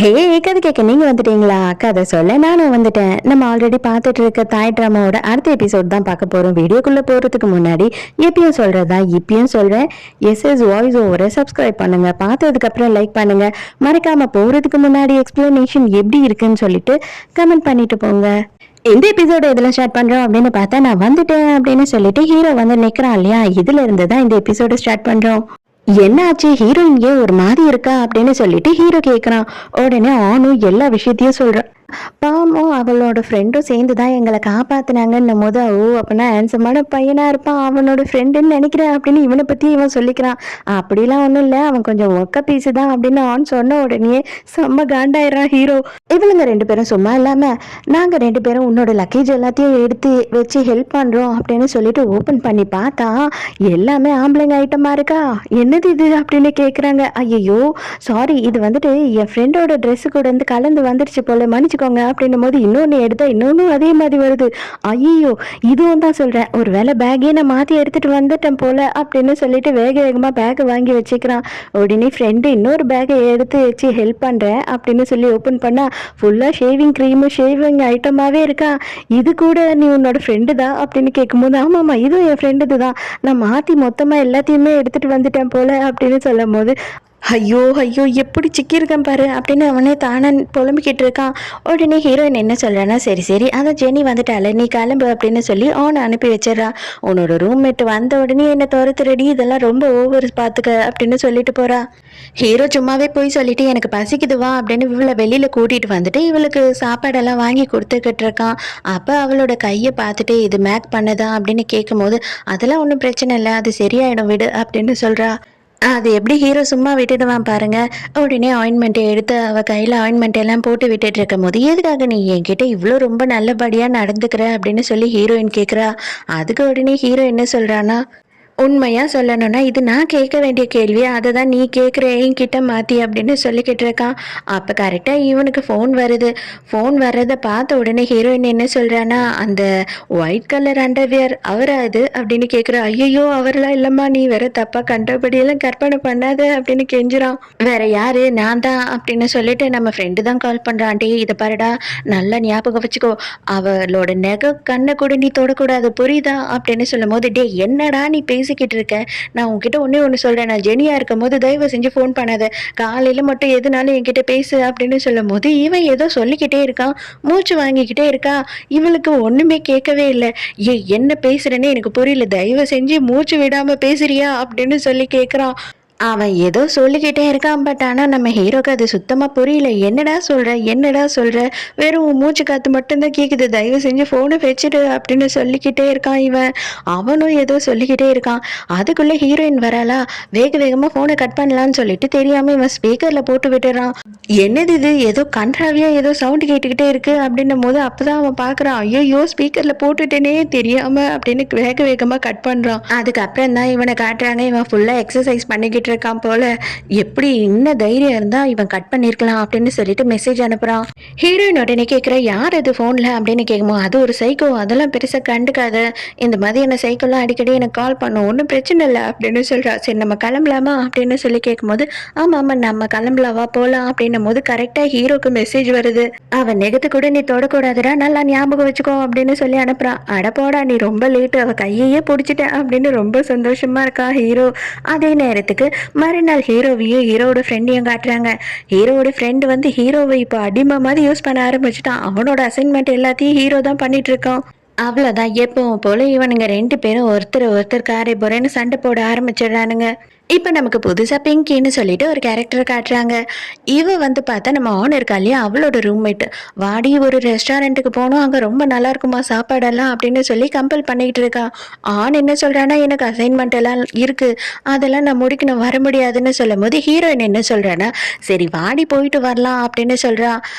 ஹே கதை கேட்க நீங்க வந்துட்டீங்களா? கதை சொல்ல நானும் வந்துட்டேன். நம்ம ஆல்ரெடி பார்த்துட்டு இருக்க தாய் ட்ராமாவோட அடுத்த எபிசோட் தான் பார்க்க போறோம். வீடியோக்குள்ள போறதுக்கு முன்னாடி எப்பயும் சொல்றதா இப்பயும் சொல்றேன். எஸ்எஸ் வாய்ஸ் ஓவரை சப்ஸ்கிரைப் பண்ணுங்க. பார்த்ததுக்கு அப்புறம் லைக் பண்ணுங்க. மறக்காம போறதுக்கு முன்னாடி எக்ஸ்பிளனேஷன் எப்படி இருக்குன்னு சொல்லிட்டு கமெண்ட் பண்ணிட்டு போங்க. இந்த எபிசோட எதுல ஸ்டார்ட் பண்றோம் அப்படின்னு பார்த்தா நான் வந்துட்டேன் அப்படின்னு சொல்லிட்டு ஹீரோ வந்து நிக்கிறான் இல்லையா? இதுல இருந்து தான் இந்த எபிசோட ஸ்டார்ட் பண்றோம். என்ன ஆச்சு, ஹீரோயின் ஏன் ஒரு மாதிரி இருக்கா அப்படின்னு சொல்லிட்டு ஹீரோ கேக்குறான். உடனே ஆனும் எல்லா விஷயத்தையும் சொல்றான். பாவம் அவளோட ஃப்ரெண்டும் சேர்ந்து தான் எங்களை காப்பாத்தினாங்கன்னும் போது, ஓ அப்படின்னா ஹேண்ட்ஸமான பையனா இருப்பான் அவனோட ஃப்ரெண்டுன்னு நினைக்கிறேன் அப்படின்னு இவனை பத்தி இவன் சொல்லிக்கிறான். அப்படிலாம் ஒன்றும் இல்லை, அவன் கொஞ்சம் ஒக்க பீஸு தான் அப்படின்னு அவன் சொன்ன உடனே செம்ம காண்டாயிரான் ஹீரோ. இவளுங்க ரெண்டு பேரும் சும்மா இல்லாம நாங்க ரெண்டு பேரும் உன்னோட லக்கேஜ் எல்லாத்தையும் எடுத்து வச்சு ஹெல்ப் பண்றோம் அப்படின்னு சொல்லிட்டு ஓபன் பண்ணி பார்த்தா எல்லாமே ஆம்பளைங்க ஐட்டமா இருக்கா. என்னது இது அப்படின்னு கேக்குறாங்க. ஐயோ சாரி, இது வந்துட்டு என் ஃப்ரெண்டோட ட்ரெஸ்ஸு கூட இருந்து கலந்து வந்துருச்சு போல, மன்னிச்சுக்கோங்க அப்படின்னும் போது இன்னொன்று எடுத்தா இன்னொன்னும் அதே மாதிரி வருது. ஐயோ இதுவும் தான் சொல்றேன், ஒரு வேளை பேக்கே நான் மாற்றி எடுத்துட்டு வந்துட்டேன் போல அப்படின்னு சொல்லிட்டு வேக வேகமாக பேக்கை வாங்கி வச்சுக்கிறான். உடனே ஃப்ரெண்டு இன்னொரு பேக்கை எடுத்து வச்சு ஹெல்ப் பண்ணுறேன் அப்படின்னு சொல்லி ஓப்பன் பண்ணா ஃபுல்லாக ஷேவிங் க்ரீமு ஷேவிங் ஐட்டமாகவே இருக்கா. இது கூட நீ உன்னோட ஃப்ரெண்டு தான் அப்படின்னு கேட்கும்போது ஆமாம்மா இதுவும் என் ஃப்ரெண்டு தான், நான் மாற்றி மொத்தமாக எல்லாத்தையுமே எடுத்துகிட்டு வந்துட்டேன் போல அப்படின்னு சொல்லும் போது ஐயோ ஐயோ எப்படி சிக்கியிருக்கேன் பாரு அப்படின்னு அவனே தானே புலம்பிக்கிட்டு இருக்கான். உடனே ஹீரோயின் என்ன சொல்றான்னா, சரி சரி அதான் ஜெனி வந்துட்டால நீ கிளம்பு அப்படின்னு சொல்லி அவனை அனுப்பி வச்சிடறா. உன்னோட ரூம்மேட் வந்த உடனே என்ன துரத்துறடி, இதெல்லாம் ரொம்ப ஓவர் பார்த்துக்க அப்படின்னு சொல்லிட்டு போறா. ஹீரோ சும்மாவே போய் சொல்லிட்டு எனக்கு பசிக்குதுவா அப்படின்னு இவளை வெளியில கூட்டிட்டு வந்துட்டு இவளுக்கு சாப்பாடெல்லாம் வாங்கி கொடுத்துக்கிட்டு இருக்கான். அப்போ அவளோட கையை பார்த்துட்டு இது மேக் பண்ணதா அப்படின்னு கேட்கும்போது அதெல்லாம் ஒன்றும் பிரச்சனை இல்லை, அது சரியாயிடும் விடு அப்படின்னு சொல்றா. அது எப்படி ஹீரோ சும்மா விட்டுடுவான் பாருங்க. உடனே ஆயின்மெண்ட்டை எடுத்து அவள் கையில் ஆயின்மெண்ட் எல்லாம் போட்டு விட்டுட்டு இருக்கும் போது எதுக்காக நீ என்கிட்ட இவ்வளோ ரொம்ப நல்லபடியாக நடந்துக்கிற அப்படின்னு சொல்லி ஹீரோயின் கேட்குறா. அதுக்கு உடனே ஹீரோ என்ன சொல்கிறான்னா, உண்மையாக சொல்லணும்னா இது நான் கேட்க வேண்டிய கேள்வி, அதை தான் நீ கேட்குற என்கிட்ட மாற்றி அப்படின்னு சொல்லிக்கிட்டு இருக்கான். அப்போ கரெக்டாக இவனுக்கு ஃபோன் வருது. ஃபோன் வர்றதை பார்த்த உடனே ஹீரோயின் என்ன சொல்கிறான்னா, அந்த ஒயிட் கலர் அண்டர்வியர் அவரா இது அப்படின்னு கேட்குறா. ஐயோ அவரெல்லாம் இல்லைம்மா, நீ வேற தப்பாக கண்டபடியெல்லாம் கற்பனை பண்ணாத அப்படின்னு கெஞ்சுறான். வேற யாரு, நான் தான் அப்படின்னு சொல்லிட்டு நம்ம ஃப்ரெண்டு தான் கால் பண்ணுறான். டே இதை பாருடா, நல்லா ஞாபகம் வச்சுக்கோ, அவளோட நெகை கண்ணை கூட நீ தொடக்கூடாது புரியுதா அப்படின்னு சொல்லும் போது, டே என்னடா நீ பேசிக்கிட்டு இருக்க, நான் உன்கிட்ட ஒன்று சொல்கிறேன், நான் ஜெனியா இருக்கும் போது தயவு செஞ்சு ஃபோன் பண்ணாத, காலையில் மட்டும் எதுனாலும் என்கிட்ட பேசு அப்படின்னு சொல்லும் போது இவன் ஏதோ சொல்லிக்கிட்டே இருக்கான், மூச்சு வாங்கிக்கிட்டே இருக்கா. இவளுக்கு ஒன்றுமே கேட்கவே இல்லை. என்ன பேசுகிறேன்னு எனக்கு புரியல, தயவு செஞ்சு மூச்சு விடாமல் பேசுறியா அப்படின்னு சொல்லி கேட்குறான். அவன் ஏதோ சொல்லிக்கிட்டே இருக்கான். பட் ஆனால் நம்ம ஹீரோக்கு அது சுத்தமாக புரியல. என்னடா சொல்கிற, வெறும் மூச்சு காற்று மட்டும்தான் கேட்குது, தயவு செஞ்சு ஃபோனை வச்சுடு அப்படின்னு சொல்லிக்கிட்டே இருக்கான் இவன். அவனும் ஏதோ சொல்லிக்கிட்டே இருக்கான். அதுக்குள்ளே ஹீரோயின் வராளா, வேக வேகமாக ஃபோனை கட் பண்ணலான்னு சொல்லிட்டு தெரியாமல் இவன் ஸ்பீக்கரில் போட்டு விட்டுறான். என்னது இது, ஏதோ கன்றாவியாக ஏதோ சவுண்டு கேட்டுக்கிட்டே இருக்கு அப்படின்னும் போது அப்போ தான் அவன் பார்க்குறான். ஐயோ ஸ்பீக்கரில் போட்டுட்டேனே தெரியாமல் அப்படின்னு வேக வேகமாக கட் பண்ணுறான். அதுக்கப்புறம் தான் இவனை காட்டுறாங்க. இவன் ஃபுல்லாக எக்ஸசைஸ் பண்ணிக்கிட்டு இருக்கான் போல. எப்படி இன்னும் தைரியம் இருந்தா இவன் கட் பண்ணிருக்கலாம் அப்படின்னு சொல்லிட்டு மெசேஜ் அனுப்புறான். ஹீரோயின் உடனே கேட்குற, யார் அது ஃபோன்ல அப்படின்னு கேட்கும்போது அது ஒரு சைக்கோ, அதெல்லாம் பெருசா கண்டுக்காத, இந்த மாதிரியான சைக்கோலாம் அடிக்கடி எனக்கு கால் பண்ணும், ஒன்றும் பிரச்சனை இல்லை அப்படின்னு சொல்றா. சரி நம்ம கிளம்பலாமா அப்படின்னு சொல்லி கேட்கும்போது ஆமா நம்ம கிளம்பலாவா போலாம் அப்படின்னும் போது கரெக்டா ஹீரோக்கு மெசேஜ் வருது. அவன் நெகத்து கூட நீ தொடக்கூடாதுடா, நல்லா ஞாபகம் வச்சுக்கோ அப்படின்னு சொல்லி அனுப்புறான். அடப்போடா நீ ரொம்ப லேட்டு, அவ கையையே பிடிச்சிட்டேன் அப்படின்னு ரொம்ப சந்தோஷமா இருக்கா ஹீரோ. அதே நேரத்துக்கு மறுநாள் ஹீரோவையும் ஹீரோட ஃப்ரெண்டையும் காட்டுறாங்க. ஹீரோட ஃப்ரெண்டு வந்து ஹீரோவை இப்போ அடிமை மாதிரி யூஸ் பண்ண ஆரம்பிச்சுட்டான். அவனோட அசைன்மெண்ட் எல்லாத்தையும் ஹீரோ தான் பண்ணிட்டு இருக்கான். அவ்வளோதான், எப்பவும் போல இவனுங்க ரெண்டு பேரும் ஒருத்தர் காரை போறேன்னு சண்டை போட ஆரம்பிச்சிடுறானுங்க. இப்போ நமக்கு புதுசாக பிங்கின்னு சொல்லிட்டு ஒரு கேரக்டர் காட்டுறாங்க. இவ வந்து பார்த்தா நம்ம ஆன் இருக்கா இல்லையா, அவளோட ரூம்மேட். வாடி ஒரு ரெஸ்டாரண்ட்டுக்கு போனோம், அங்கே ரொம்ப நல்லா இருக்குமா சாப்பாடெல்லாம் அப்படின்னு சொல்லி கம்பல் பண்ணிக்கிட்டு இருக்கா. ஆன் என்ன சொல்கிறான்னா, எனக்கு அசைன்மெண்ட் எல்லாம் இருக்குது, அதெல்லாம் நான் முடிக்கணும், வர முடியாதுன்னு சொல்லும் போது ஹீரோயின் என்ன சொல்கிறான்னா, சரி வாடி போயிட்டு வரலாம் அப்படின்னு சொல்கிறா.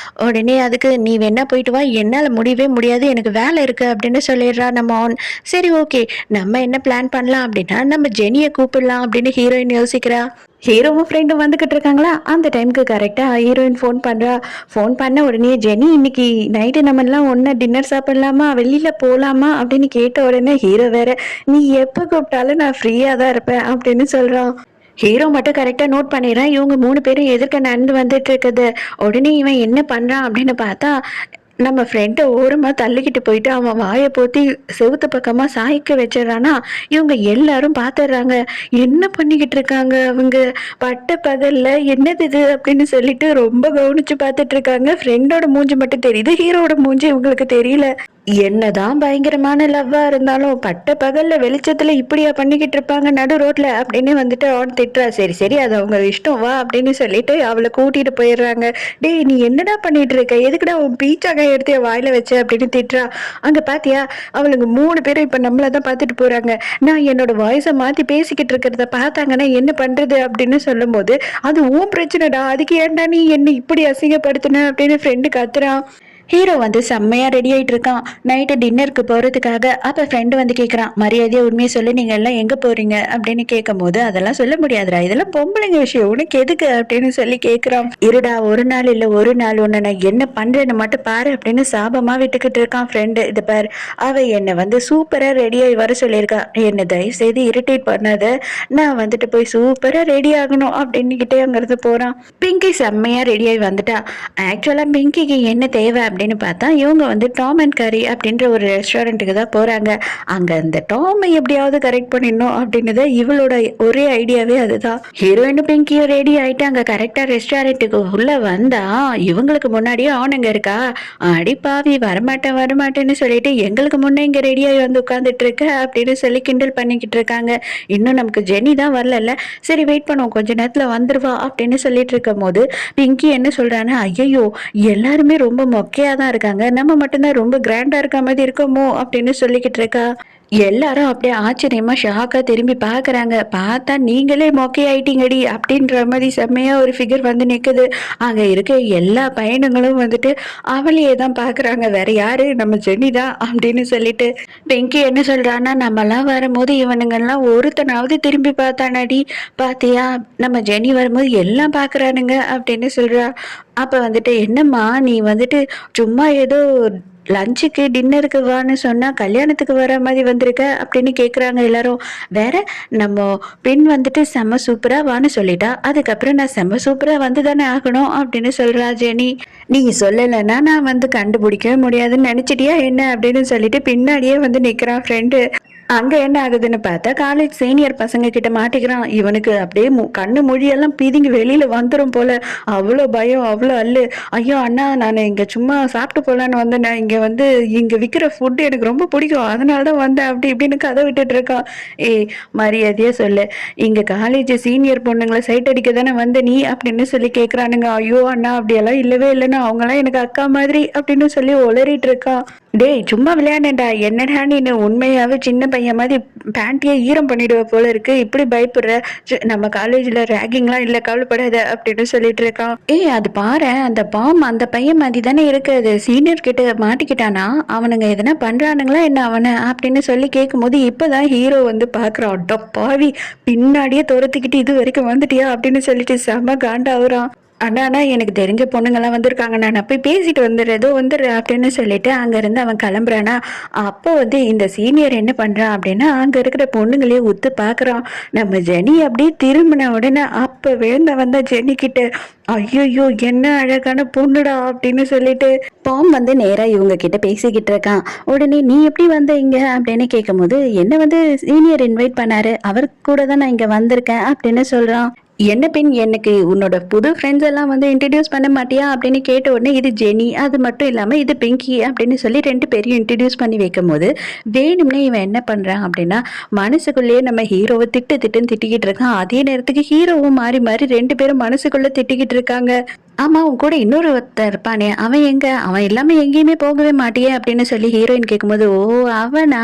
உடனே அதுக்கு நீ வேணா போயிட்டு வா, என்னால் முடியவே முடியாது, எனக்கு வேலை இருக்குது அப்படின்னு சொல்லிடுறா நம்ம ஆன். சரி ஓகே, நம்ம என்ன பிளான் பண்ணலாம் அப்படின்னா நம்ம ஜெனியை கூப்பிடலாம் அப்படின்னு ஹீரோயின் யோசிக்கிறா. ஹீரோவும் ஃப்ரெண்டும் வந்துகிட்டு இருக்காங்களா, அந்த டைமுக்கு கரெக்டாக ஹீரோயின் ஃபோன் பண்ணுறா. ஃபோன் பண்ண உடனே ஜெனி இன்னைக்கு நைட்டு நம்ம எல்லாம் ஒன்றா டின்னர் சாப்பிடலாமா, வெளியில் போகலாமா அப்படின்னு கேட்ட உடனே ஹீரோ வேற, நீ எப்போ கூப்பிட்டாலும் நான் ஃப்ரீயாக தான் இருப்பேன் அப்படின்னு சொல்கிறான். ஹீரோ மட்டும் கரெக்டா நோட் பண்ணிடுறான். இவங்க 3 பேரும் எதிர்க்க நடந்து வந்துட்டு இருக்குது. உடனே இவன் என்ன பண்றான் அப்படின்னு பார்த்தா, நம்ம ஃப்ரெண்ட ஓரமா தள்ளிக்கிட்டு போயிட்டு அவன் வாய பொத்தி செவுத்து பக்கமா சாய்க்க வச்சிடுறானா, இவங்க எல்லாரும் பார்த்துடுறாங்க. என்ன பண்ணிக்கிட்டு இருக்காங்க அவங்க? பட்ட பகல்ல என்னது இது அப்படின்னு சொல்லிட்டு ரொம்ப கவனிச்சு பார்த்துட்டு இருக்காங்க. ஃப்ரெண்டோட மூஞ்சி மட்டும் தெரியுது. ஹீரோவோட மூஞ்சி இவங்களுக்கு தெரியல. என்னதான் பயங்கரமான லவ்வா இருந்தாலும் பட்ட பகல்ல வெளிச்சத்துல இப்படியா பண்ணிக்கிட்டு இருப்பாங்க நடு ரோட்ல அப்படின்னு வந்துட்டு அவன் திட்டுறா. சரி சரி அது அவங்க இஷ்டம் வா அப்படின்னு சொல்லிட்டு அவளை கூட்டிட்டு போயிடுறாங்க. டேய் நீ என்னடா பண்ணிட்டு இருக்க, எதுக்குடா உன் பீச்சாக எடுத்து என் வாயில வச்ச அப்படின்னு திட்டுறா. அங்க பாத்தியா அவளுங்க 3 பேரும் இப்ப நம்மளதான் பார்த்துட்டு போறாங்க. நான் என்னோட வாய்ஸை மாத்தி பேசிக்கிட்டு இருக்கிறத பார்த்தாங்கன்னா என்ன பண்றது அப்படின்னு சொல்லும் போது, அது உன் பிரச்சனைடா, அதுக்கு ஏன்டா நீ என்ன இப்படி அசிங்கப்படுத்தின அப்படின்னு ஃப்ரெண்டு கத்துறான். ஹீரோ வந்து செம்மையா ரெடி ஆயிட்டு இருக்கான் நைட்டு டின்னருக்கு போறதுக்காக. அப்ப ஃப்ரெண்டு வந்து கேக்குறான், மரியாதையா உண்மையை சொல்லி நீங்க எல்லாம் எங்க போறீங்க அப்படின்னு கேட்கும் போது, அதெல்லாம் சொல்ல முடியாதுடா, இதெல்லாம் பொம்பளைங்க விஷயம், உனக்கு எதுக்கு அப்படின்னு சொல்லி கேக்குறான். இருடா ஒரு நாள் இல்ல ஒரு நாள் உன்னை நான் என்ன பண்றேன்னு மட்டும் பாரு அப்படின்னு சாபமா விட்டுக்கிட்டு இருக்கான் ஃப்ரெண்டு. இது பாரு அவ என்னை வந்து சூப்பரா ரெடியாகி வர சொல்லியிருக்கா, என்ன தயவு செய்து இரிட்டேட் பண்ணாத, நான் வந்துட்டு போய் சூப்பரா ரெடி ஆகணும் அப்படின்னுகிட்டே அங்கிருந்து போறான். பிங்கி செம்மையா ரெடியாகி வந்துட்டா. ஆக்சுவலா பிங்கிக்கு என்ன தேவை அப்படின்னு பார்த்தா, இவங்க வந்து டாம் அண்ட் கரி அப்படின்ற ஒரு ரெஸ்டாரண்ட்டுக்கு தான் போறாங்க. அங்க அந்த டாமை எப்படியாவது கரெக்ட் பண்ணிடணும் அப்படின்னு இவளோட ஒரே ஐடியாவே அதுதான். ஹீரோயின் பிங்கியும் ரெடி ஆயிட்டு அங்க கரெக்டா ரெஸ்டாரண்ட்டுக்கு உள்ள வந்தா, இவங்களுக்கு முன்னாடியே ஆனங்க இருக்கா. அடி பாவி வரமாட்டேன் வரமாட்டேன்னு சொல்லிட்டு எங்களுக்கு முன்னே இங்க ரெடியாகி வந்து உட்காந்துட்டு இருக்க அப்படின்னு சொல்லி கிண்டல் பண்ணிக்கிட்டு இருக்காங்க. இன்னும் நமக்கு ஜெனி தான் வரல, சரி வெயிட் பண்ணுவோம் கொஞ்ச நேரத்துல வந்துருவா அப்படின்னு சொல்லிட்டு இருக்கும் போது பிங்கி என்ன சொல்றான்னா, ஐயோ எல்லாருமே ரொம்ப மொக்கையா தான் இருக்காங்க, நம்ம மட்டும்தான் ரொம்ப கிராண்டா இருக்க மாதிரி இருக்கோமோ அப்படின்னு சொல்லிக்கிட்டு இருக்கா. எல்லாரும் அப்படியே ஆச்சரியமா ஷாக்கா திரும்பி பாக்குறாங்க. பார்த்தா நீங்களே மொக்கையாயிட்டீங்கடி அப்படின்ற மாதிரி செம்மையா ஒரு ஃபிகர் வந்து நிக்குது. அங்க இருக்க எல்லா பையனுங்களும் வந்துட்டு அவளையே தான் பாக்குறாங்க, வேற யாரு நம்ம ஜெனி தான் அப்படின்னு சொல்லிட்டு. வெங்கி என்ன சொல்றான்னா, நம்மலாம் வரும்போது இவனுங்கெல்லாம் ஒருத்தனாவது திரும்பி பார்த்தானாடி, பாத்தியா நம்ம ஜெனி வரும்போது எல்லாம் பாக்குறானுங்க அப்படின்னு சொல்றா. அப்ப வந்துட்டு என்னம்மா நீ வந்துட்டு சும்மா ஏதோ லஞ்சுக்கு டின்னருக்கு வான்னு சொன்னா கல்யாணத்துக்கு வர மாதிரி வந்திருக்க அப்படின்னு கேக்குறாங்க எல்லாரும். வேற நம்ம பெண் வந்துட்டு செம்ம சூப்பரா வான்னு சொல்லிட்டா, அதுக்கப்புறம் நான் செம்ம சூப்பரா வந்து தானே ஆகணும் அப்படின்னு சொல்றா ஜெனி. நீ சொல்லலைன்னா நான் வந்து கண்டுபிடிக்கவே முடியாதுன்னு நினைச்சிட்டியா என்ன அப்படின்னு சொல்லிட்டு பின்னாடியே வந்து நிக்கிறான் ஃப்ரெண்டு. அங்க என்ன ஆகுதுன்னு பார்த்தா காலேஜ் சீனியர் பசங்க கிட்ட மாட்டிக்கிறான். இவனுக்கு அப்படியே கண்ணு மொழியெல்லாம் பீதிங்க வெளியில வந்துடும் போல. அவ்வளோ பயம் அவ்வளோ அல்லு. ஐயோ அண்ணா நான் இங்க சும்மா சாப்பிட்டு போலான்னு வந்தேன், இங்க வந்து இங்க விற்கிற ஃபுட்டு எனக்கு ரொம்ப பிடிக்கும் அதனாலதான் வந்தேன் அப்படி இப்படின்னு கதை விட்டுட்டு இருக்கான். ஏய் மரியாதையா சொல்லு, இங்க காலேஜ் சீனியர் பொண்ணுங்களை சைட் அடிக்க தானே வந்த நீ அப்படின்னு சொல்லி கேக்குறானுங்க. ஐயோ அண்ணா அப்படியெல்லாம் இல்லவே இல்லைன்னா அவங்களாம் எனக்கு அக்கா மாதிரி அப்படின்னு சொல்லி உளறிட்டு இருக்கான். டேய் சும்மா விளையாண்டேன்டா, என்னடா நீ உண்மையாவே சின்ன பையன் மாதிரி பேண்ட்டையே ஈரம் பண்ணிடுவ போல இருக்கு, இப்படி பயப்படுற, நம்ம காலேஜ்ல ரேகிங்லாம் இல்ல கவலைப்படாத அப்படின்னு சொல்லிட்டு இருக்கான். ஏய் அது பாரு அந்த பாம் அந்த பையன் மாதிரி தானே இருக்கு, அது சீனியர் கிட்ட மாட்டிக்கிட்டானா, அவனுங்க எதனா பண்றானுங்களா என்ன அவனை அப்படின்னு சொல்லி கேட்கும் போது இப்பதான் ஹீரோ வந்து பாக்குறான். அட பாவி பின்னாடியே துரத்திக்கிட்டு இது வரைக்கும் வந்துட்டியா அப்படின்னு சொல்லிட்டு செம காண்டாவுறான். அண்ணா எனக்கு தெரிஞ்ச பொண்ணுங்கெல்லாம் வந்திருக்காங்க, நான் போய் பேசிட்டு வந்துடுறேன் ஏதோ வந்துடுறேன் அப்படின்னு சொல்லிட்டு அங்க இருந்து அவன் கிளம்புறானா. அப்போ வந்து இந்த சீனியர் என்ன பண்றான் அப்படின்னா, அங்க இருக்கிற பொண்ணுங்களே உத்து பாக்குறான். நம்ம ஜெனி அப்படியே திரும்பின உடனே அப்ப விழுந்த வந்த ஜெனி கிட்ட, ஐயோ என்ன அழகான பொண்ணுடா அப்படின்னு சொல்லிட்டு பாம் வந்து நேரா இவங்க கிட்ட பேசிக்கிட்டு இருக்கான். உடனே நீ எப்படி வந்த இங்க அப்படின்னு கேட்கும் போது, என்ன வந்து சீனியர் இன்வைட் பண்ணாரு, அவர் கூட தான் நான் இங்க வந்திருக்கேன் அப்படின்னு சொல்றான். என்ன பெண் எனக்கு உன்னோட புது ஃப்ரெண்ட்ஸ் எல்லாம் வந்து இன்ட்ரடியூஸ் பண்ண மாட்டியா அப்படின்னு கேட்ட உடனே, இது ஜெனி அது மட்டும் இல்லாம இது பிங்கி அப்படின்னு சொல்லி 2 பேரையும் இன்ட்ரடியூஸ் பண்ணி வைக்கும் போது வேணும்னே இவன் என்ன பண்றான் அப்படின்னா, மனசுக்குள்ளேயே நம்ம ஹீரோவை திட்டுன்னு திட்டிக்கிட்டு இருக்கான். அதே நேரத்துக்கு ஹீரோவும் மாறி மாறி 2 பேரும் மனசுக்குள்ள திட்டிக்கிட்டு இருக்காங்க. ஆமா உன் கூட இன்னொரு ஒருத்தன் இருப்பானே அவன் எங்க, அவன் எல்லாமே எங்கேயுமே போகவே மாட்டியே அப்படின்னு சொல்லி ஹீரோயின் கேட்கும்போது, ஓ அவனா,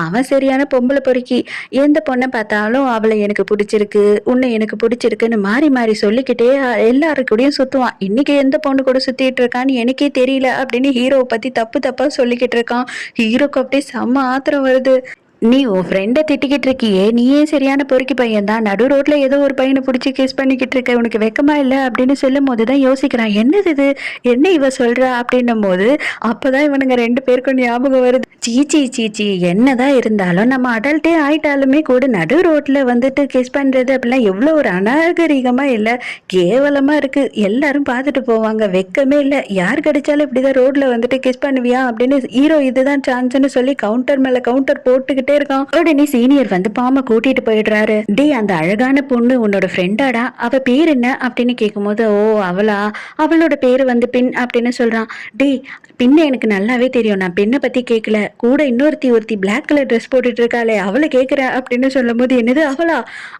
அவன் சரியான பொம்பளை பொறுக்கி, எந்த பொண்ணை பார்த்தாலும் அவளை எனக்கு பிடிச்சிருக்கு உன்னை எனக்கு பிடிச்சிருக்குன்னு மாறி மாறி சொல்லிக்கிட்டே எல்லாரு கூடயும் சுத்துவான். இன்னைக்கு எந்த பொண்ணு கூட சுத்திட்டு இருக்கான்னு எனக்கே தெரியல அப்படின்னு ஹீரோவை பத்தி தப்பு தப்பா சொல்லிக்கிட்டு இருக்கான். ஹீரோக்கு அப்படியே செம்ம ஆத்திரம் வருது. நீ உன் ஃப்ரெண்டை திட்டிக்கிட்டு இருக்கியே, நீயே சரியான பொறுக்கி பையன் தான். நடு ரோட்ல ஏதோ ஒரு பையனை பிடிச்சி கிஸ் பண்ணிக்கிட்டு இருக்க, உனக்கு வெக்கமா இல்லை அப்படின்னு சொல்லும் போது தான் யோசிக்கிறான். என்னது இது, என்ன இவ சொல்றா அப்படின்னும் போது அப்பதான் இவனுங்க 2 பேருக்கும் ஞாபகம் வருது. சீச்சி சீச்சி, என்னதான் இருந்தாலும் நம்ம அடல்ட்டே ஆயிட்டாலுமே கூட நடு ரோட்ல வந்துட்டு கிஸ் பண்றது அப்படிலாம் எவ்வளோ ஒரு அநாகரிகமா இல்லை, கேவலமா இருக்கு. எல்லாரும் பார்த்துட்டு போவாங்க, வெக்கமே இல்லை. யார் கிடைச்சாலும் இப்படிதான் ரோட்ல வந்துட்டு கிஸ் பண்ணுவியா அப்படின்னு ஹீரோ இதுதான் சான்ஸ்ன்னு சொல்லி கவுண்டர் மேல கவுண்டர் போட்டுக்கிட்டே இருக்கான். உடனே சீனியர் வந்து பாம கூட்டிட்டு போயிடுறாரு. டே, அந்த அழகான பொண்ணு உன்னோட ஃப்ரெண்டாடா, அவ பேர் என்ன அப்படின்னு கேட்கும்போது, ஓ அவளா, அவளோட பேரு வந்து பின் அப்படின்னு சொல்றான். டே, பின்ன எனக்கு நல்லாவே தெரியும், நான் பெண்ணை பத்தி கேட்கல, கூட ஒருத்தி பிளாக் கலர் ட்ரெஸ் போட்டுட்டு இருக்காளே அவளை கேட்கிற அப்படின்னு சொல்லும் போது, என்னது அவளா,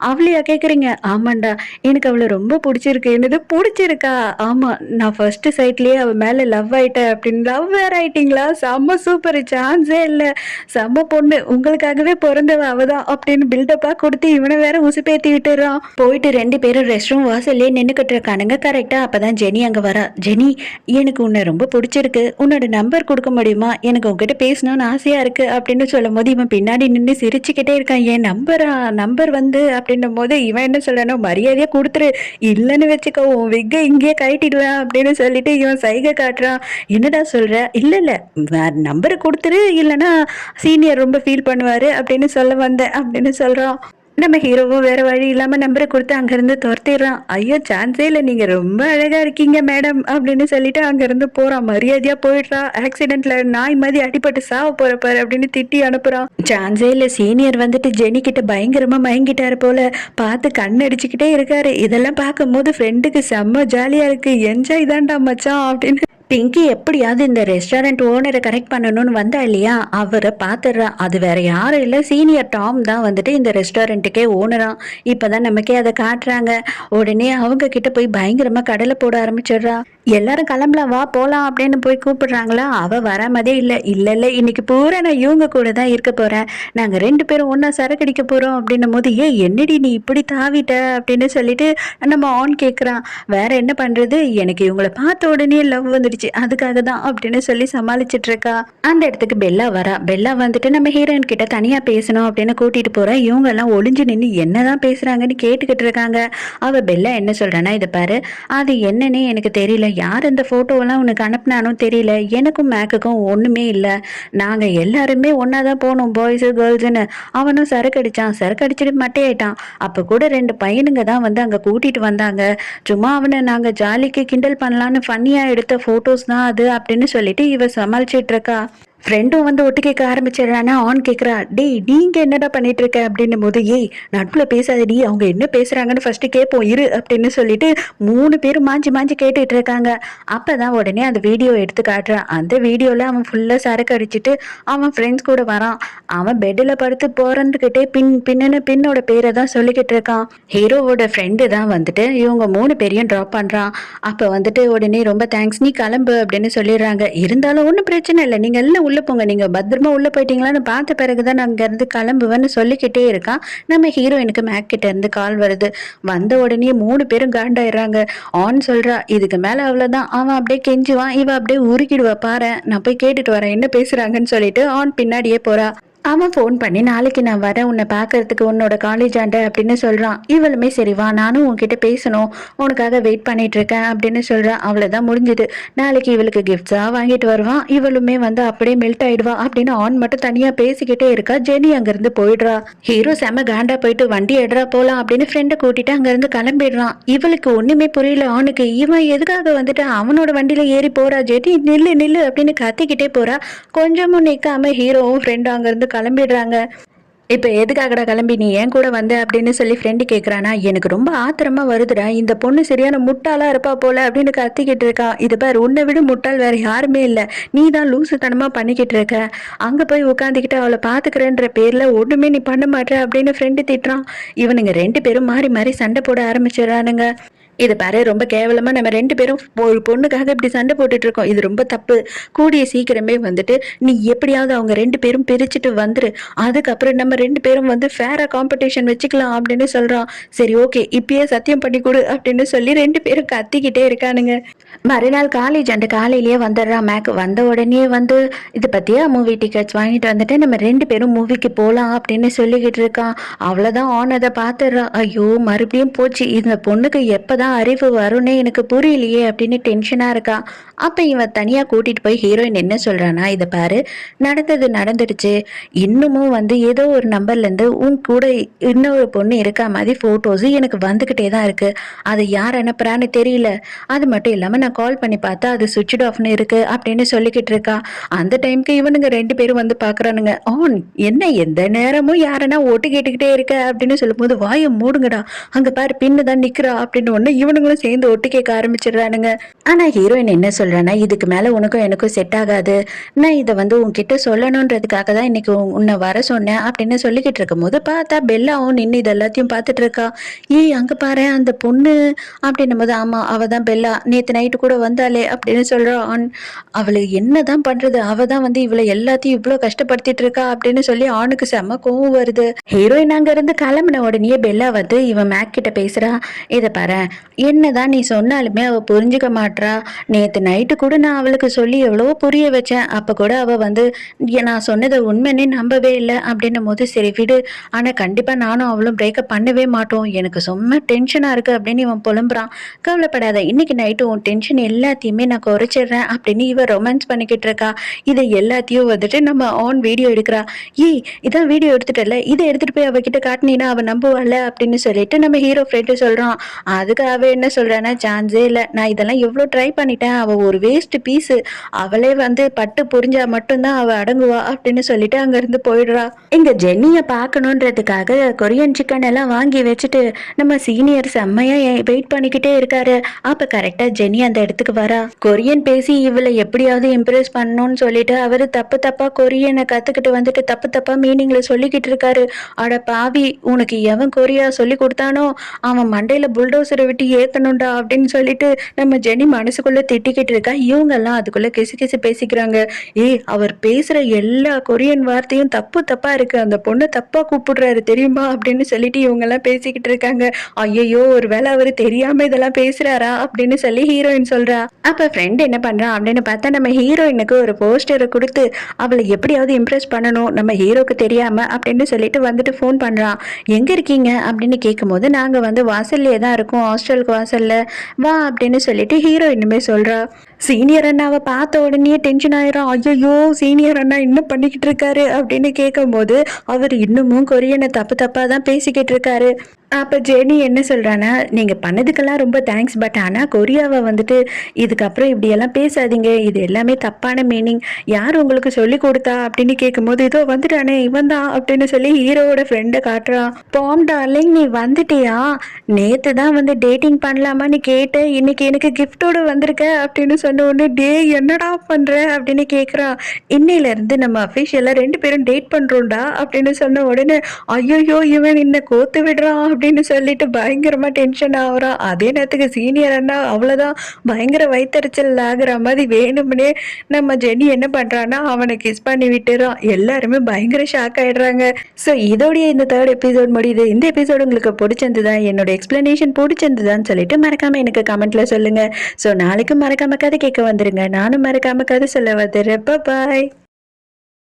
அவளையா கேட்குறீங்க? ஆமாண்டா, எனக்கு அவளை ரொம்ப பிடிச்சிருக்கு. என்னது பிடிச்சிருக்கா? ஆமா, நான் ஃபர்ஸ்ட் சைட்லயே அவ மேல லவ் ஆயிட்டேன் அப்படின்னு. லவ் வேற ஆயிட்டீங்களா? செம்ம சூப்பர், சான்ஸே இல்லை, செம்ம பொண்ணு, உங்களுக்காகவே பிறந்தவ அவதான் அப்படின்னு பில்டப்பா கொடுத்து இவனை வேற உசுப்பேத்தி விட்டுறான். போயிட்டு 2 பேரும் ரெஸ்ட் ரூம் வாசல்லே நின்னுக்கிட்டு இருக்கானுங்க. கரெக்டா அப்பதான் ஜெனி அங்க வரா. ஜெனி, எனக்கு உன்னை ரொம்ப பிடிச்சிருக்கு, உன்னோட நம்பர் கொடுக்க முடியுமா, எனக்கு உங்ககிட்ட பேசணும்னு ஆசையா இருக்கு அப்படின்னு சொல்லும் போது இவன் பின்னாடி நின்று சிரிச்சுக்கிட்டே இருக்கான். என் நம்பர் வந்து அப்படின்னும் போது இவன் என்ன சொல்றானோ, மரியாதையா கொடுத்துரு, இல்லைன்னு வச்சுக்கோ உன் விக்கை இங்கேயே கட்டிடுவேன் அப்படின்னு சொல்லிட்டு இவன் சைகை காட்டுறான். என்னடா சொல்ற? இல்ல இல்ல, நம்பரை கொடுத்துரு, இல்லைன்னா சீனியர் ரொம்ப ஃபீல் பண்ணுவாரு அப்படின்னு சொல்ல வந்தேன் அப்படின்னு சொல்றான். நம்ம ஹீரோவும் வேற வழி இல்லாம நம்பரை கொடுத்து அங்கிருந்து துரத்திடுறான். ஐயோ சான்ஸே இல்லை, நீங்க ரொம்ப அழகா இருக்கீங்க மேடம் அப்படின்னு சொல்லிட்டு அங்கிருந்து போறான். மரியாதையா போயிடுறான். ஆக்சிடென்ட்ல நாய் மாதிரி அடிபட்டு சாவ போறப்பாரு அப்படின்னு திட்டி அனுப்புறான். சான்ஸே இல்லை, சீனியர் வந்துட்டு ஜெனி கிட்ட பயங்கரமா மயங்கிட்டாரு போல, பார்த்து கண்ணடிச்சுக்கிட்டே இருக்காரு. இதெல்லாம் பார்க்கும் போது ஃப்ரெண்டுக்கு செம்ம ஜாலியா இருக்கு. என்ஜாய் தான்டா மச்சான் அப்படின்னு பிங்கி எப்படியாவது இந்த ரெஸ்டாரண்ட் ஓனரை கரெக்ட் பண்ணணும்னு வந்தா இல்லையா, அவரை பார்த்துடுறா. அது வேற யாரும் இல்லை, சீனியர் டாம் தான் வந்துட்டு இந்த ரெஸ்டாரண்ட்டுக்கே ஓனரா. இப்பதான் நமக்கே அதை காட்டுறாங்க. உடனே அவங்க கிட்ட போய் பயங்கரமா கடலை போட ஆரம்பிச்சிடுறா. எல்லாரும் கிளம்பலாம், வா போலாம் அப்படின்னு போய் கூப்பிடுறாங்களா, அவ வராமதே இல்லை. இல்லை இல்லை, இன்னைக்கு பூரா நான் இவங்க கூட தான் இருக்க போறேன், நாங்க 2 பேரும் ஒன்னா சரக்கடிக்க போறோம் அப்படின்னும் போது, என்னடி நீ இப்படி தாவிட்ட அப்படின்னு சொல்லிட்டு நம்ம ஆன் கேட்குறான். வேற என்ன பண்றது, எனக்கு இவங்களை பார்த்த உடனே லவ் வந்துடுச்சு, அதுக்காக தான் அப்படின்னு சொல்லி சமாளிச்சுட்டு இருக்கா. அந்த இடத்துக்கு பெல்லா வரா. பெல்லா வந்துட்டு நம்ம ஹீரோயின் கிட்ட தனியா பேசணும் அப்படின்னு கூட்டிட்டு போற. இவங்க எல்லாம் ஒளிஞ்சு நின்று என்னதான் பேசுறாங்கன்னு கேட்டுக்கிட்டு இருக்காங்க. அவ பெல்லா என்ன சொல்றானா, இதை பாரு, அது என்னன்னு எனக்கு தெரியல, யார் இந்த போட்டோவெல்லாம் உனக்கு அனுப்புனானோ தெரியல, எனக்கும் மேக்குக்கும் ஒண்ணுமே இல்லை, நாங்க எல்லாருமே ஒன்னாதான் போனோம் பாய்ஸு கேர்ள்ஸ்ன்னு. அவனும் சரக்கு அடிச்சான், சரக்கு அடிச்சுட்டு மட்டையாயிட்டான். அப்ப கூட 2 பையனுங்க தான் வந்து அங்க கூட்டிட்டு வந்தாங்க, சும்மா அவனை நாங்க ஜாலிக்கு கிண்டல் பண்ணலான்னு ஃபன்னியா எடுத்த போட்டோஸ் தான் அது அப்படின்னு சொல்லிட்டு இவ சமாளிச்சிட்டு இருக்கா. ஃப்ரெண்டும் வந்து ஒட்டு கேட்க ஆரம்பிச்சிடறானா. ஆன் கேட்குறா, டேய் நீங்க என்னடா பண்ணிட்டு இருக்க அப்படின்னும் போது, ஏய் நடுவில் பேசாதடி, அவங்க என்ன பேசுறாங்கன்னு ஃபர்ஸ்ட் கேட்போம் இரு அப்படின்னு சொல்லிட்டு 3 பேரும் மாஞ்சி மாஞ்சி கேட்டுட்டு இருக்காங்க. அப்பதான் உடனே அந்த வீடியோ எடுத்து காட்டுறான். அந்த வீடியோல அவன் ஃபுல்லா சரக்கு அடிச்சுட்டு அவன் ஃப்ரெண்ட்ஸ் கூட வரான். அவன் பெட்டில் படுத்து போறதுக்கிட்டே பின்னோட பேரை தான் சொல்லிக்கிட்டு இருக்கான். ஹீரோவோட ஃப்ரெண்டு தான் வந்துட்டு இவங்க 3 பேரையும் ட்ராப் பண்றான். அப்ப வந்துட்டு உடனே ரொம்ப தேங்க்ஸ், நீ கிளம்பு அப்படின்னு சொல்லிடுறாங்க. இருந்தாலும் ஒன்றும் பிரச்சனை இல்லை, நீங்க எல்லாம் உள்ள போங்க, நீங்க பத்திரமா உள்ள போயிட்டீங்களான்னு பார்த்த பிறகுதான் அங்க இருந்து கிளம்புவேன்னு சொல்லிக்கிட்டே இருக்கான். நம்ம ஹீரோயினுக்கு மேக் கிட்ட இருந்து கால் வருது. வந்த உடனே 3 பேரும் காண்டாயிடுறாங்க. ஆன் சொல்றா, இதுக்கு மேல அவ்வளவுதான், அவன் அப்படியே கெஞ்சுவான், இவ அப்படியே உருக்கிடுவா, பாரு நான் போய் கேட்டுட்டு வரேன் என்ன பேசுறாங்கன்னு சொல்லிட்டு ஆன் பின்னாடியே போறா. அவன் ஃபோன் பண்ணி, நாளைக்கு நான் வரேன் உன்னை பார்க்கறதுக்கு உன்னோட காலேஜ் ஆண்ட அப்படின்னு சொல்றான். இவளுமே சரி வா, நானும் உன்கிட்ட பேசணும், உனக்காக வெயிட் பண்ணிட்டு இருக்கேன் அப்படின்னு சொல்றான். அவ்வளவுதான் முடிஞ்சுது. நாளைக்கு இவளுக்கு கிஃப்ட்ஸா வாங்கிட்டு வருவான், இவளுமே வந்து அப்படியே மெல்ட் ஆயிடுவா அப்படின்னு ஆன் மட்டும் தனியா பேசிக்கிட்டே இருக்கா. ஜெனி அங்கிருந்து போயிடுறா. ஹீரோ செம காண்டா போயிட்டு வண்டி எடுறா போலாம் அப்படின்னு ஃப்ரெண்டை கூட்டிட்டு அங்கிருந்து கிளம்பிடுறான். இவளுக்கு ஒண்ணுமே புரியல. அவனுக்கு இவன் எதுக்காக வந்துட்டு அவனோட வண்டியில ஏறி போறா. ஜெனி நில்லு நில்லு அப்படின்னு கத்திக்கிட்டே போறா. கொஞ்சமும் நிக்காம ஹீரோவும் ஃப்ரெண்டும் அங்கிருந்து கிளம்பிடுறாங்க. இப்ப எதுக்காகடா கிளம்பி நீ ஏன் கூட வந்த அப்படின்னு சொல்லி ஃப்ரெண்டு கேட்குறானா. எனக்கு ரொம்ப ஆத்திரமா வருதுடா, இந்த பொண்ணு சரியான முட்டாளா இருப்பா போல அப்படின்னு கத்திக்கிட்டு இருக்கா. இது பாரு, உன்னை விட முட்டாள் வேற யாருமே இல்லை, நீ தான் லூசுத்தனமா பண்ணிக்கிட்டு இருக்க, அங்க போய் உட்காந்துக்கிட்டு அவளை பாத்துக்கிறேன்ற பேர்ல ஒண்ணுமே நீ பண்ண மாட்டேற அப்படின்னு ஃப்ரெண்டு திட்டுறான். இவனுங்க 2 பேரும் மாறி மாறி சண்டை போட ஆரம்பிச்சிடறானுங்க. இது பாரு, ரொம்ப கேவலமா நம்ம 2 பேரும் ஒரு பொண்ணுக்காக இப்படி சண்டை போட்டுட்டு இருக்கோம். இது ரொம்ப தப்பு. கூடிய சீக்கிரமே வந்துட்டு நீ எப்படியாவது அவங்க 2 பேரும் பிரிச்சுட்டு வந்துரு. அதுக்கப்புறம் நம்ம 2 பேரும் வந்து ஃபேரா காம்படிஷன் வச்சுக்கலாம் அப்படின்னு சொல்றான். சரி ஓகே, இப்பயே சத்தியம் பண்ணி கொடு அப்படின்னு சொல்லி 2 பேரும் கத்திக்கிட்டே இருக்கானுங்க. மறுநாள் காலேஜ் அந்த காலையிலேயே வந்துடுறான் மேக். வந்த உடனே வந்து இது பத்தியா மூவி டிக்கெட்ஸ் வாங்கிட்டு வந்துட்டு நம்ம 2 பேரும் மூவிக்கு போலாம் அப்படின்னு சொல்லிக்கிட்டு இருக்கான். அவ்வளவுதான் ஆன் அதை பாத்துடுறா. ஐயோ மறுபடியும் போச்சு, இந்த பொண்ணுக்கு எப்பதான் அறிவு வரும்னே எனக்கு புரியலையே அப்படின்னு டென்ஷனா இருக்கா. அப்ப இவன் தனியா கூட்டிட்டு போய் ஹீரோயின் என்ன சொல்றானா, இத பாரு, நடந்தது நடந்துடுச்சு. இன்னமும் வந்து ஏதோ ஒரு நம்பர்ல இருந்து உன் கூட இன்னொரு பொண்ணு இருக்கா மாதிரி போட்டோஸ் எனக்கு வந்துகிட்டே தான் இருக்கு. அது யார் அனுப்புறான்னு தெரியல. அது மட்டும் இல்லாம நான் கால் பண்ணி பார்த்தா அது சுவிட்ச் ஆஃப்னு இருக்கு அப்படின்னு சொல்லிக்கிட்டு இருக்கா. அந்த டைம்க்கு இவனுங்க 2 பேரும் வந்து பாக்குறானுங்க. ஆன் என்ன எந்த நேரமும் யாரனா ஓட்டு கேட்டுக்கிட்டே இருக்க அப்படின்னு சொல்லும்போது, வாயை மூடுங்கடா, அங்க பாரு பின்னு தான் நிக்கிறா அப்படின்னு ஒண்ணு இவனுங்களும் சேர்ந்து ஒட்டு கேட்க ஆரம்பிச்சிடுறானுங்க. ஆனா ஹீரோயின் என்ன சொல்றானா, இதுக்கு மேல உனக்கும் எனக்கும் செட் ஆகாது. நான் இதை வந்து உன்கிட்ட சொல்லணுன்றதுக்காக தான் இன்னைக்கு உன்னை வர சொன்னேன் அப்படின்னு சொல்லிக்கிட்டு இருக்கும் போது பார்த்தா பெல்லாவும் நின்று இது எல்லாத்தையும் பார்த்துட்டு இருக்கா. ஏய் அங்க பாரு அந்த பொண்ணு அப்படின்னும் போது, ஆமா அவ தான் பெல்லா, நேத்து நைட்டு கூட வந்தாலே அப்படின்னு சொல்றான். அவளை என்னதான் பண்றது, அவ தான் வந்து இவளை எல்லாத்தையும் இவ்வளவு கஷ்டப்படுத்திட்டு இருக்கா அப்படின்னு சொல்லி ஆணுக்கு செம்ம கோவம் வருது. ஹீரோயின் அங்க இருந்து கிளம்பின உடனே பெல்லா வந்து இவன் மேக் கிட்ட பேசுறா. இதை பாரு, என்னதான் நீ சொன்னாலுமே அவ புரிஞ்சுக்க மாட்றா. நேத்து நைட்டு கூட நான் அவளுக்கு சொல்லி எவ்வளவோ புரிய வச்சேன். அப்ப கூட அவ வந்து நான் சொன்னதை உண்மைன்னே நம்பவே இல்லை அப்படின்னும் போது, சரி விடு, ஆனா கண்டிப்பா நானும் அவளும் பிரேக்கப் பண்ணவே மாட்டோம், எனக்கு சும்மா டென்ஷனா இருக்கு அப்படின்னு இவன் புலம்புறான். கவலைப்படாத, இன்னைக்கு நைட்டு உன் டென்ஷன் எல்லாத்தையுமே நான் குறைச்சிடுறேன் அப்படின்னு இவ ரொமான்ஸ் பண்ணிக்கிட்டு இருக்கா. இதை எல்லாத்தையும் வந்துட்டு நம்ம ஆன் வீடியோ எடுக்கிறா. ஏய் இதான் வீடியோ எடுத்துட்டல, இதை எடுத்துட்டு போய் அவகிட்ட காட்டினீன்னா அவ நம்புவாள் அப்படின்னு சொல்லிட்டு நம்ம ஹீரோ ஃப்ரெண்டு சொல்றான். அதுக்கு அவ என்ன சொல்றான்னா, சான்ஸே இல்லை, நான் இதெல்லாம் எவ்வளோ ட்ரை பண்ணிட்டேன், அவ ஒரு வேஸ்ட் பீஸு, அவளே வந்து பட்டு புரிஞ்சா மட்டும்தான் அவ அடங்குவா அப்படின்னு சொல்லிட்டு அங்க இருந்து போயிடுறா. இங்க ஜென்னிய பார்க்கணுன்றதுக்காக கொரியன் சிக்கன் எல்லாம் வாங்கி வச்சுட்டு நம்ம சீனியர் செம்மையா வெயிட் பண்ணிக்கிட்டே இருக்காரு. அப்ப கரெக்டா ஜெனி அந்த இடத்துக்கு வரா. கொரியன் பேசி இவளை எப்படியாவது இம்ப்ரெஸ் பண்ணணும்னு சொல்லிட்டு அவரு தப்பு தப்பா கொரியனை கத்துக்கிட்டு வந்துட்டு தப்பு தப்பா மீனிங்ல சொல்லிக்கிட்டு இருக்காரு. அட பாவி, உனக்கு எவன் கொரியா சொல்லி கொடுத்தானோ அவன் மண்டையில புல்டோசரை விட்டு ஏத்தணும்டா அப்படின்னு சொல்லிட்டு நம்ம ஜெனி மனசுக்குள்ள திட்டிக்கிட்டு இருக்கா. இவங்க எல்லாம் அதுக்குள்ள கிசு கிசு பேசிக்கிறாங்க. ஏய் அவர் பேசுற எல்லா கொரியன் வார்த்தையும் தப்பு தப்பா இருக்கு, அந்த பொண்ணு தப்பா கூப்பிடுறாரு தெரியுமா அப்படின்னு சொல்லிட்டு இவங்க எல்லாம் பேசிக்கிட்டு இருக்காங்க. ஐயோ ஒருவேளை அவரு தெரியாம இதெல்லாம் பேசுறாரா அப்படின்னு சொல்லி ஹீரோயின் சொல்றா. அப்ப ஃப்ரெண்ட் என்ன பண்றான் அப்படின்னு பார்த்தா நம்ம ஹீரோயினுக்கு ஒரு போஸ்டரை கொடுத்து அவளை எப்படியாவது இம்ப்ரெஸ் பண்ணணும் நம்ம ஹீரோக்கு தெரியாம அப்படின்னு சொல்லிட்டு வந்துட்டு ஃபோன் பண்றான். எங்க இருக்கீங்க அப்படின்னு கேட்கும்போது, நாங்க வந்து வாசல்லே தான் இருக்கோம், ஹாஸ்டலுக்கு வாசல்ல வா அப்படின்னு சொல்லிட்டு ஹீரோயினுமே சொல்றா. சீனியர் அண்ணாவை பார்த்த உடனே டென்ஷன் ஆயிரும். ஐயோ சீனியர் அண்ணா என்ன பண்ணிக்கிட்டு இருக்காரு அப்படின்னு கேட்கும் போது அவர் இன்னமும் கொரியனை தப்பு தப்பா தான் பேசிக்கிட்டு இருக்காரு. அப்ப ஜெனி என்ன சொல்றானா, நீங்க பண்ணதுக்கெல்லாம் ரொம்ப தேங்க்ஸ், பட் ஆனா கொரியாவை வந்துட்டு இதுக்கப்புறம் இப்படியெல்லாம் பேசாதீங்க, இது எல்லாமே தப்பான மீனிங், யார் உங்களுக்கு சொல்லி கொடுத்தா அப்படின்னு கேட்கும்போது, இதோ வந்துட்டானே இவன் தான் அப்படின்னு சொல்லி ஹீரோவோட ஃப்ரெண்டை காட்டுறான். பாம் டார்லிங் நீ வந்துட்டியா, நேத்து தான் வந்து டேட்டிங் பண்ணலாமான்னு கேட்டு இன்னைக்கு எனக்கு கிஃப்டோட வந்திருக்க அப்படின்னு சொன்ன உடனே, டே என்னடா பண்ற அப்படின்னு கேட்குறான். இன்னையில இருந்து நம்ம அஃபிஷியலா 2 பேரும் டேட் பண்றோம்டா அப்படின்னு சொன்ன உடனே, ஐயோ இவன் என்ன கோத்து விடுறான் அப்படின்னு சொல்லிட்டு பயங்கரமா டென்ஷன் ஆகுறான். அதே நேரத்துக்கு சீனியர் அண்ணா அவ்வளவுதான் பயங்கர வயிற்றுச்சல் ஆகுற மாதிரி வேணும்னே நம்ம ஜெனி என்ன பண்றான்னா அவனை கிஸ் பண்ணி விட்டுறான். எல்லாருமே பயங்கர ஷாக் ஆயிடுறாங்க. ஸோ இதோடைய இந்த 3rd எபிசோட் முடியுது. இந்த எபிசோடு உங்களுக்கு பிடிச்சிருந்ததா, என்னோட எக்ஸ்பிளனேஷன் பிடிச்சிருந்ததான்னு சொல்லிட்டு மறக்காம எனக்கு கமெண்ட்ல சொல்லுங்க. ஸோ நாளைக்கு மறக்காம கதை கேட்க வந்துருங்க. நானும் மறக்காம கதை சொல்ல வந்துடுறேன். பாய்.